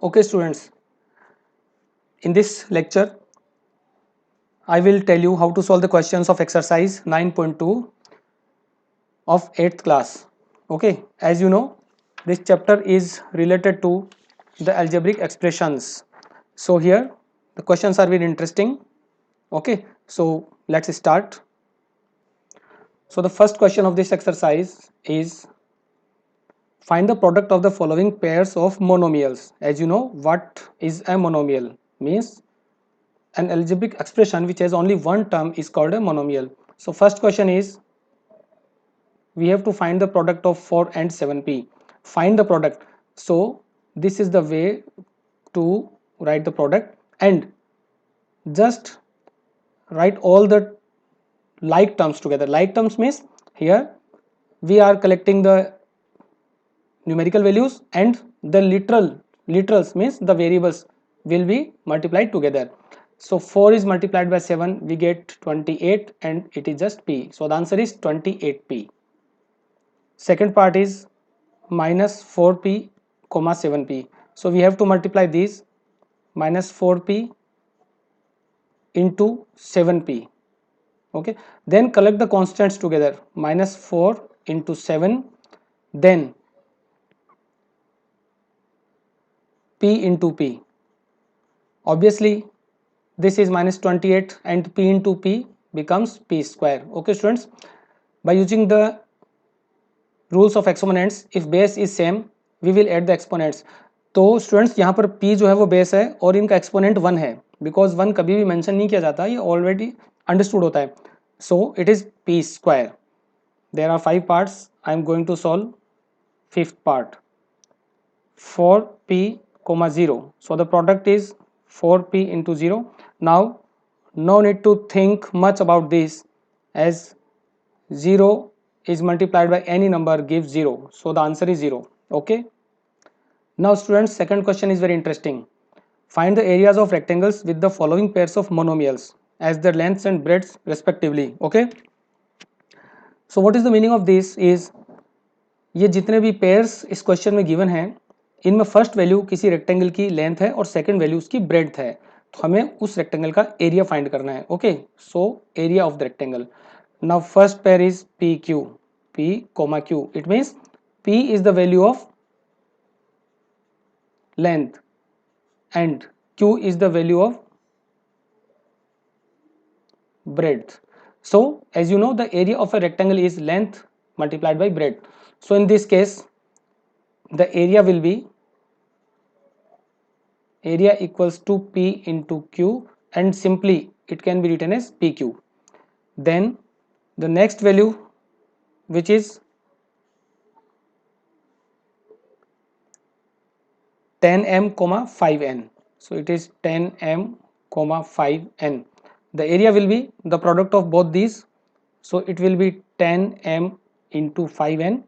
Okay students, in this lecture I will tell you how to solve the questions of exercise 9.2 of 8th class. Okay, as you know, this chapter is related to the algebraic expressions. So here the questions are very interesting. Okay, so let's start. So the first question of this exercise is, find the product of the following pairs of monomials. As you know, what is a monomial? Means an algebraic expression which has only one term is called a monomial. So first question is, we have to find the product of 4 and 7p. Find the product. So this is the way to write the product, and just write all the like terms together. Like terms means here we are collecting the numerical values, and the literals means the variables will be multiplied together. So 4 is multiplied by 7, we get 28, and it is just p. So the answer is 28p. Second part is minus 4p comma 7p. So we have to multiply these, minus 4p into 7p. Okay, then collect the constants together, minus 4 into 7, then p into p. Obviously this is minus 28, and p into p becomes p square. Okay students, by using the rules of exponents, if base is same we will add the exponents. तो students यहाँ पर p जो है वो base है और इनका exponent 1 है, बिकॉज 1 कभी भी मेंशन नहीं किया जाता, ये ऑलरेडी अंडरस्टूड होता है. So it is p square. There are 5 parts. I am going to solve fifth part. 4p comma 0. So the product is 4p into 0. Now no need to think much about this, as 0 is multiplied by any number gives 0. So the answer is 0. Okay. Now students, second question is very interesting. Find the areas of rectangles with the following pairs of monomials as their lengths and breadths respectively. Okay. So what is the meaning of this is, ये जितने भी pairs इस question में given हैं, इनमें first value किसी rectangle की length है और सेकंड वैल्यू उसकी ब्रेड्थ है, तो हमें उस रेक्टेंगल का एरिया फाइंड करना है. Okay, so area of the rectangle. Now first pair is P Q. P coma Q, it means P is the value of length and q is the value of breadth. So as you know, the area of a rectangle is length multiplied by breadth. So in this case the area will be, area equals to p into q, and simply it can be written as pq. Then the next value, which is 10m comma 5n. So it is 10m comma 5n. The area will be the product of both these, so it will be 10m into 5n.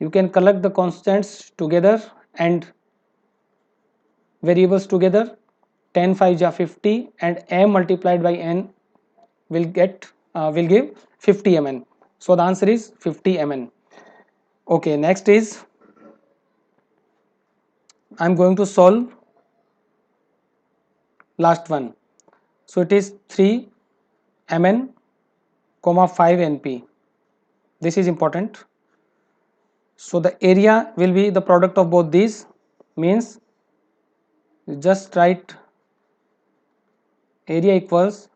You can collect the constants together and variables together. 10 5 ja 50, and m multiplied by n will give 50 mn. So the answer is 50 mn. Okay, next is, I am going to solve last one. So it is 3 mn comma 5 np. This is important. So the area will be the product of both these, means just write area equals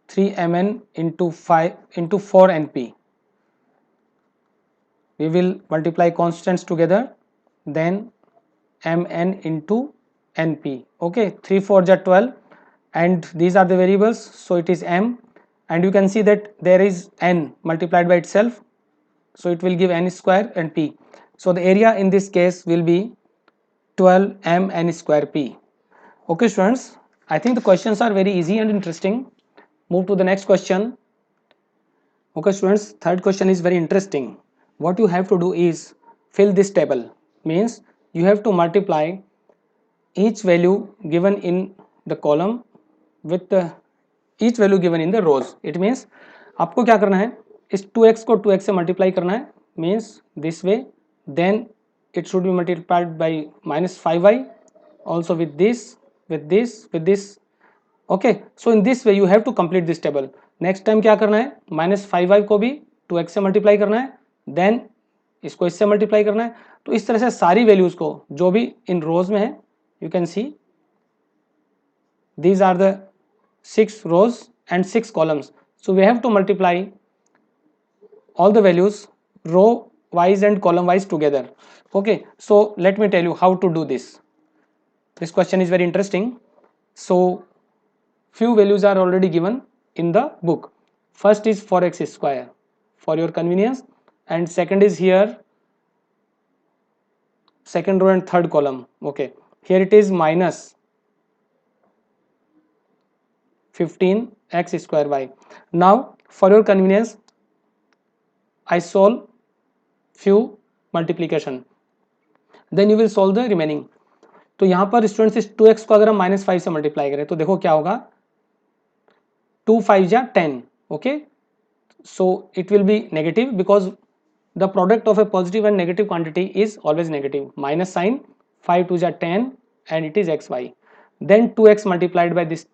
3 mn into 5 into 4 np. We will multiply constants together, then mn into np. Okay, 3 4 ja 12, and these are the variables, so it is m, and you can see that there is n multiplied by itself, so it will give n square and p. So the area in this case will be 12 m n square p. Okay students, I think the questions are very easy and interesting. Move to the next question. Okay students, third question is very interesting. What you have to do is fill this table, means you have to multiply each value given in the column with the each value given in the rows. It means आपको क्या करना है, इस 2x को 2x से multiply करना है, means this way, then it should be multiplied by minus 5y, also with this, with this, with this. Okay, so in this way you have to complete this table. Next time क्या करना है, -5y को भी 2x से multiply करना है, then इसको इससे मल्टीप्लाई करना है. तो इस तरह से सारी वैल्यूज को जो भी इन रोज में है, you can see these are the 6 rows and 6 columns, so we have to multiply all the values row wise and column wise together. Okay, so let me tell you how to do this. This question is very interesting. So few values are already given in the book. First is for x square for your convenience, and second is here second row and third column. Okay, here it is minus 15x square y. Now for your convenience I solve few multiplication, then you will solve the remaining. तो यहाँ पर students इस 2x को अगर हम -5 से multiply करें तो देखो क्या होगा, 2 5 जा 10. okay, so it will be negative because the product of a positive and negative quantity is always negative. Minus sign, 5 2 ja 10 and it is xy, then 2x multiplied by this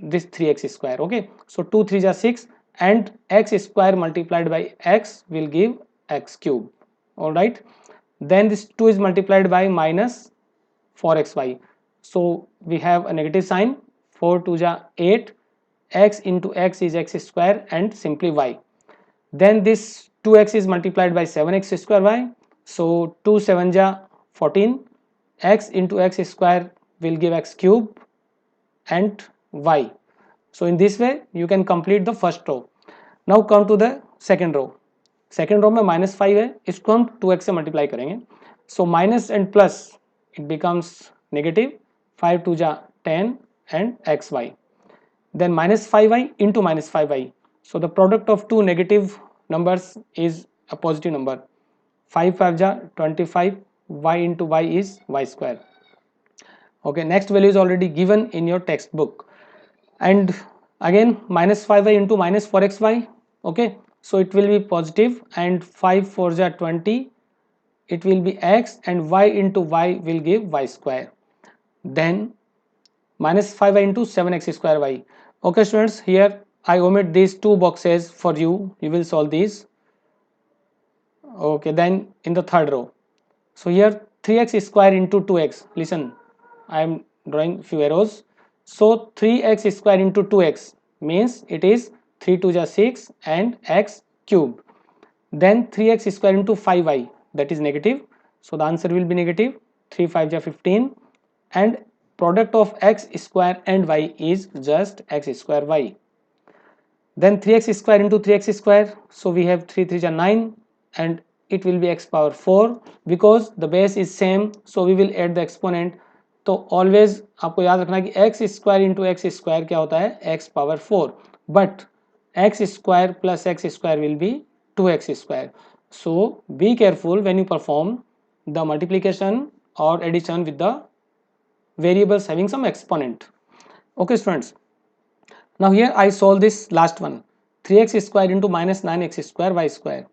3x square. okay, so 2 3 ja 6 and x square multiplied by x will give x cube. All right, then this 2 is multiplied by minus 4xy, so we have a negative sign, 4 2 ja 8, x into x is x square and simply y. Then this 2x is multiplied by 7x square y, so 2 7 ja 14, x into x square will give x cube and y. So in this way you can complete the first row. Now come to the second row. Second row में -5 है, इसको हम 2x से multiply करेंगे, so minus and plus it becomes negative, 5 2 जा 10 and xy, then -5y into -5y, so the product of two negative numbers is a positive number, 5 5 ja 25, y into y is y square. okay, next value is already given in your textbook, and again -5y into -4xy. okay, so it will be positive, and 5 4 ja 20, it will be x, and y into y will give y square, then -5y into 7x square y. okay students, here I omit these two boxes for you, you will solve these. okay, then in the third row, so here 3x square into 2x, listen, I am drawing few arrows, so 3x square into 2x means it is 3 2 ja 6 and x cube, then 3x square into 5y, that is negative, so the answer will be negative, 3 5 ja 15, and product of x square and y is just x square y. Then 3x square into 3x square, so we have 3 3 ja 9 and it will be x power 4, because the base is same, so we will add the exponent. तो always आपको याद रखना कि x square into x square क्या होता है, x power 4, but x square plus x square will be 2x square. so be careful when you perform the multiplication or addition with the variables having some exponent. okay students, now here I solve this last one, 3x square into minus 9x square y square.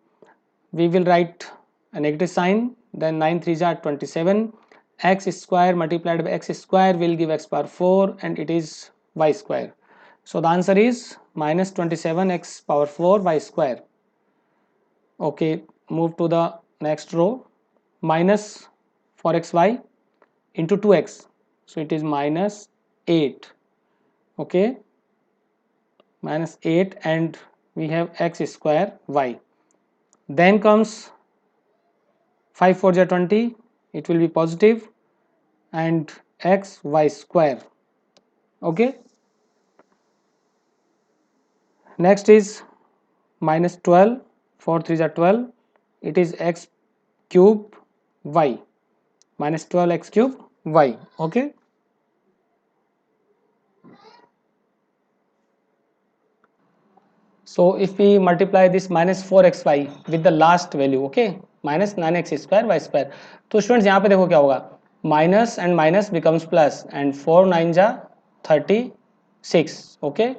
we will write a negative sign, then 9 3 are 27, x square multiplied by x square will give x power 4 and it is y square. so the answer is minus 27 x power 4 y square. okay, move to the next row, minus 4xy into 2x, so it is minus 8. okay, minus 8 and we have x square y, then comes 5 4 ja 20, it will be positive, and x y square. okay, next is minus 12, 4 3 ja 12, it is x cube y, minus 12 x cube y. okay, so if we multiply this minus 4xy with the last value, okay, minus 9x square y square, तो students यहाँ पे देखो क्या होगा, minus and minus becomes plus, and 4 9 जा 36. okay,